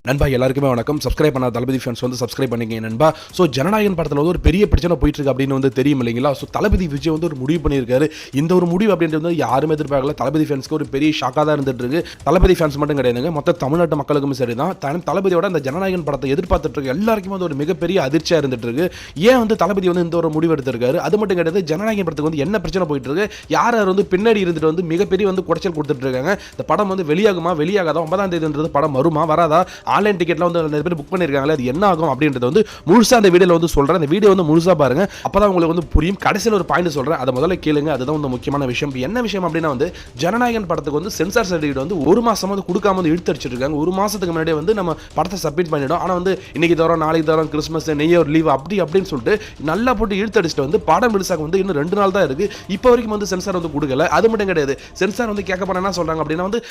நண்பா எல்லாருக்குமே வணக்கம். சப்ஸ்கிரைப் பண்ண தளபதி ஃபேன்ஸ் வந்து சப்ஸ்கிரைப் பண்ணிக்கங்க நண்பா. ஸோ ஜனநாயகன் படத்தில் வந்து ஒரு பெரிய பிரச்சனை போயிட்டு இருக்கு அப்படின்னு வந்து தெரியும் இல்லைங்களா. ஸோ தளபதி விஜய் வந்து ஒரு முடிவு பண்ணியிருக்காரு. இந்த ஒரு முடிவு அப்படின்றது வந்து யாருமே எதிர்பார்க்கல. தளபதி ஃபேன்ஸ்க்கு ஒரு பெரிய ஷாக்காக தான் இருந்துட்டு இருக்கு. தளபதி ஃபேன்ஸ் மட்டும் கிடையாதுங்க, மொத்த தமிழ்நாட்டு மக்களுக்கும் சரி தான். தளபதியோட அந்த ஜனநாயகன் படத்தை எதிர்பார்த்துட்டு இருக்கு எல்லாருக்குமே வந்து ஒரு மிகப்பெரிய அதிர்ச்சியாக இருந்துட்டு இருக்கு. ஏன் வந்து தளபதி வந்து இந்த ஒரு முடிவு எடுத்திருக்காரு, அது மட்டும் கிடையாது, ஜனநாயகன் படத்துக்கு வந்து என்ன பிரச்சனை போயிட்டு இருக்கு, யார் வந்து பின்னாடி இருந்துட்டு வந்து மிகப்பெரிய வந்து குடைச்சல் கொடுத்துட்டு இருக்காங்க. இந்த படம் வந்து வெளியாகுமா வெளியாகாதா, 9ஆம் தேதின்றது படம் வருமா வராதா, ஆன்லைன் டிக்கெட்லாம் வந்து நிறைய பேர் புக் பண்ணிருக்காங்களே, அது என்ன ஆகும் அப்படின்றது வந்து முழுசா அந்த வீடியோல வந்து சொல்றேன். அந்த வீடியோ வந்து முழுசா பாருங்க, அப்பதான் உங்களுக்கு வந்து புரியும். கடைசியில் ஒரு பாயிண்ட் சொல்றேன், அதை முதல்ல கேளுங்க. அதுதான் வந்து முக்கியமான விஷயம். என்ன விஷயம் அப்படின்னா வந்து ஜனநாயகன் படத்துக்கு வந்து சென்சார் சர்டிஃபிகேட் வந்து ஒரு மாசம் வந்து கொடுக்காம வந்து இழுத்தடிச்சிட்டு இருக்காங்க. ஒரு மாசத்துக்கு முன்னாடியே வந்து நம்ம படத்தை சப்மிட் பண்ணிடும். ஆனா வந்து இன்னைக்கு தரோம், நாளைக்கு தரோம், கிறிஸ்மஸ், நியூ லீவ் அப்படின்னு சொல்லிட்டு நல்லா போட்டு இழுத்தடிச்சிட்டு வந்து படம் ரிலீஸ் ஆக வந்து இன்னும் 2 நாள் தான் இருக்கு. இப்போ வரைக்கும் வந்து சென்சார் வந்து கொடுக்கல. அது மட்டும் கிடையாது, சென்சார் வந்து கேட்க போனா என்ன சொல்றாங்க அப்படின்னா வந்து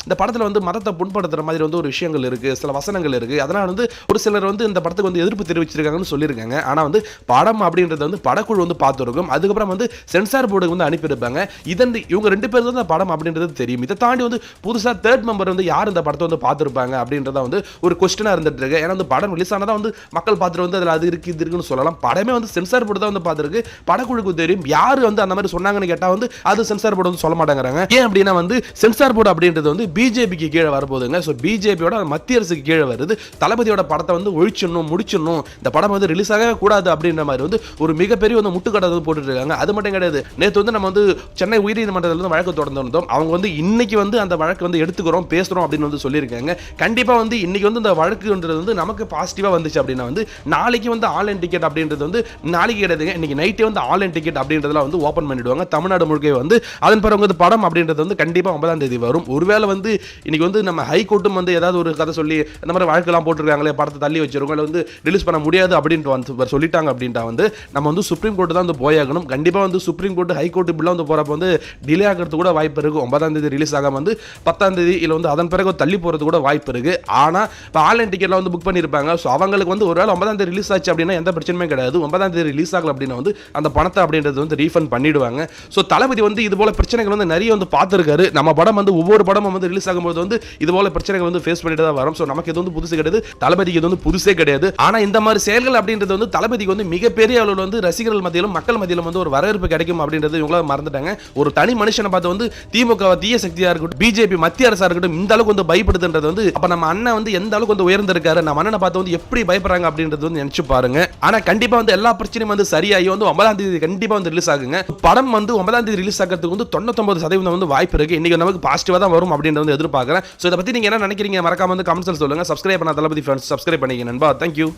இந்த படத்துல வந்து மதத்தை புண்படுத்துற மாதிரி வந்து ஒரு விஷயங்கள் இருக்கு, சில வசனங்கள் இருக்கு. அதனால வந்து ஒரு சிலர் வந்து இந்த படத்துக்கு வந்து எதிர்ப்பு தெரிவிச்சிருக்காங்கன்னு சொல்லியிருக்காங்க. ஆனா வந்து படம் அப்படின்றது வந்து படக்குழு வந்து பார்த்துருக்கும். அதுக்கப்புறம் வந்து சென்சார் போர்டுக்கு வந்து அனுப்பியிருப்பாங்க. இவங்க 2 பேர் தான் படம் அப்படின்றது தெரியும். இதை தாண்டி வந்து புதுசா தேர்ட் மெம்பர் வந்து யார் இந்த படத்தை வந்து பார்த்துருப்பாங்க அப்படின்றத வந்து ஒரு கொஸ்டினா இருந்துட்டு இருக்கு. ஏன்னா வந்து படம் ரிலீஸ் ஆனதா வந்து மக்கள் பார்த்துட்டு வந்து அதில் அது இருக்கு இது இருக்குன்னு சொல்லலாம். படமே வந்து சென்சார் போர்டு தான் வந்து பார்த்துருக்கு. படக்குழுக்கு தெரியும். யாரு வந்து அந்த மாதிரி சொன்னாங்கன்னு கேட்டா வந்து அது சென்சார் போர்டு வந்து சொல்ல மாட்டேங்கிறாங்க. ஏன் அப்படின்னா வந்து சென்சார் போர்டு அப்படின்றது வந்து பிஜேபிக்கு கீழே வரப்போகுதுங்க. ஸோ பிஜேபியோட மத்திய அரசுக்கு கீழே வருது. தளபதியோட படத்தை வந்து ஒழிச்சிடணும், முடிச்சிடணும், இந்த படம் வந்து ரிலீஸ் ஆகவே கூடாது அப்படின்ற மாதிரி வந்து ஒரு மிகப்பெரிய வந்து முட்டுக்கடை வந்து போட்டுட்டு இருக்காங்க. அது மட்டும் கிடையாது, நேற்று வந்து நம்ம வந்து சென்னை உயர்நீதிமன்றத்தில் வந்து வழக்கு தொடர்ந்து வந்தோம். அவங்க வந்து இன்னைக்கு வந்து அந்த வழக்கு வந்து எடுத்துக்கிறோம், பேசுறோம் அப்படின்னு வந்து சொல்லியிருக்காங்க. கண்டிப்பா வந்து இன்னைக்கு வந்து இந்த வழக்குன்றது வந்து நமக்கு பாசிட்டிவா வந்துச்சு அப்படின்னா வந்து நாளைக்கு வந்து ஆன்லைன் டிக்கெட் அப்படின்றது வந்து நாளைக்கு கிடையாதுங்க, இன்னைக்கு நைட்டே வந்து ஆன்லைன் டிக்கெட் அப்படின்றதுல வந்து ஓப்பன் பண்ணிடுவாங்க தமிழ்நாடு முழுக்க வந்து. அதன் பிறகு வந்து படம் அப்படின்றது வந்து கண்டிப்பா 9ஆம் தேதி வரும். ஒருவேளை வந்து இன்னைக்கு வந்து நம்ம ஹைகோர்ட்டும் வந்து ஏதாவது ஒரு கதை சொல்லி இந்த மாதிரி வழக்கெல்லாம் போட்டுருக்காங்களே, படத்தை தள்ளி வச்சிருக்கோம், இல்லை வந்து ரிலீஸ் பண்ண முடியாது அப்படின்ட்டு வந்து சொல்லிட்டாங்க அப்படின்ட்டா வந்து நம்ம வந்து சுப்ரீம் கோர்ட்டு தான் வந்து போயாகணும். கண்டிப்பாக வந்து சுப்ரீம் கோர்ட்டு ஹைகோர்ட்டு இப்படிலாம் வந்து போகிறப்ப வந்து டிலே ஆகிறது கூட வாய்ப்பு இருக்குது. 9ஆம் தேதி ரிலீஸ் ஆகாம வந்து 10ஆம் தேதி இல்லை வந்து அதன் பிறகு தள்ளி போகிறது கூட வாய்ப்பு இருக்குது. ஆனால் இப்போ ஆன்லைன் டிக்கெட்லாம் வந்து புக் பண்ணியிருப்பாங்க. ஸோ அவங்களுக்கு வந்து ஒரு வேளை 9ஆம் தேதி ரிலீஸ் ஆச்சு அப்படின்னா எந்த பிரச்சனையுமே கிடையாது. 9ஆம் தேதி ரிலீஸ் ஆகல அப்படின்னா வந்து அந்த பணத்தை அப்படின்றது வந்து ரீஃபண்ட் பண்ணிடுவாங்க. ஸோ தளபதி வந்து இது போல பிரச்சனைகள் வந்து நிறைய வந்து பார்த்துருக்காரு. நம்ம படம் வந்து ஒவ்வொரு படமும் வந்து ரிலீஸ் ஆகும்போது வந்து இது போல பிரச்சனைகள் வந்து ஃபேஸ் பண்ணிட்டு தான் வரும். ஸோ நமக்கு இது வந்து புதுசு கிடையாது, தளபதிக்கு இது வந்து புதுசே கிடையாது. ஆனா இந்த மாதிரி செயல்கள் அப்படின்றது வந்து தளபதிக்கு வந்து மிகப்பெரிய அளவில் வந்து ரசிகர்கள் மத்தியிலும் மக்கள் மத்தியிலும் வந்து ஒரு வரவேற்பு கிடைக்கும் அப்படின்றது இவங்கள மறந்துட்டாங்க. ஒரு தனி மனுஷனை பார்த்து வந்து திமுக தீய சக்தியா இருக்கட்டும், பிஜேபி மத்திய அரசா இருக்கட்டும், இந்த அளவுக்கு வந்து பயப்படுதுன்றது வந்து அப்ப நம்ம அண்ணன் வந்து எந்த அளவுக்கு வந்து உயர்ந்திருக்காரு, நம்ம அண்ணனை பார்த்து வந்து எப்படி பயப்படுறாங்க அப்படின்றது வந்து நினைச்சு பாருங்க. ஆனா கண்டிப்பா வந்து எல்லா பிரச்சனையும் வந்து சரியாகி வந்து 9ஆம் தேதி கண்டிப்பா வந்து ரிலீஸ் ஆகுங்க. படம் வந்து 9ஆம் தேதி ரிலீஸ் ஆகிறதுக்கு வந்து 99% வந்து வாய்ப்பு இருக்கு. இன்னைக்கு நமக்கு பாசிட்டிவா தான் வரும் அப்படின்றது வந்து எதிர்பார்க்கிறேன். சோ இத பத்தி நீங்க என்ன நினைக்கிறீங்க, மறக்காம வந்து கமெண்ட்ஸ்ல சொல்லுங்க. சப்ஸ்கிரைப் பண்ண தளபதி ஃபேன்ஸ் சப்ஸ்கிரைப் பண்ணிக்கங்க நண்பா. Thank you.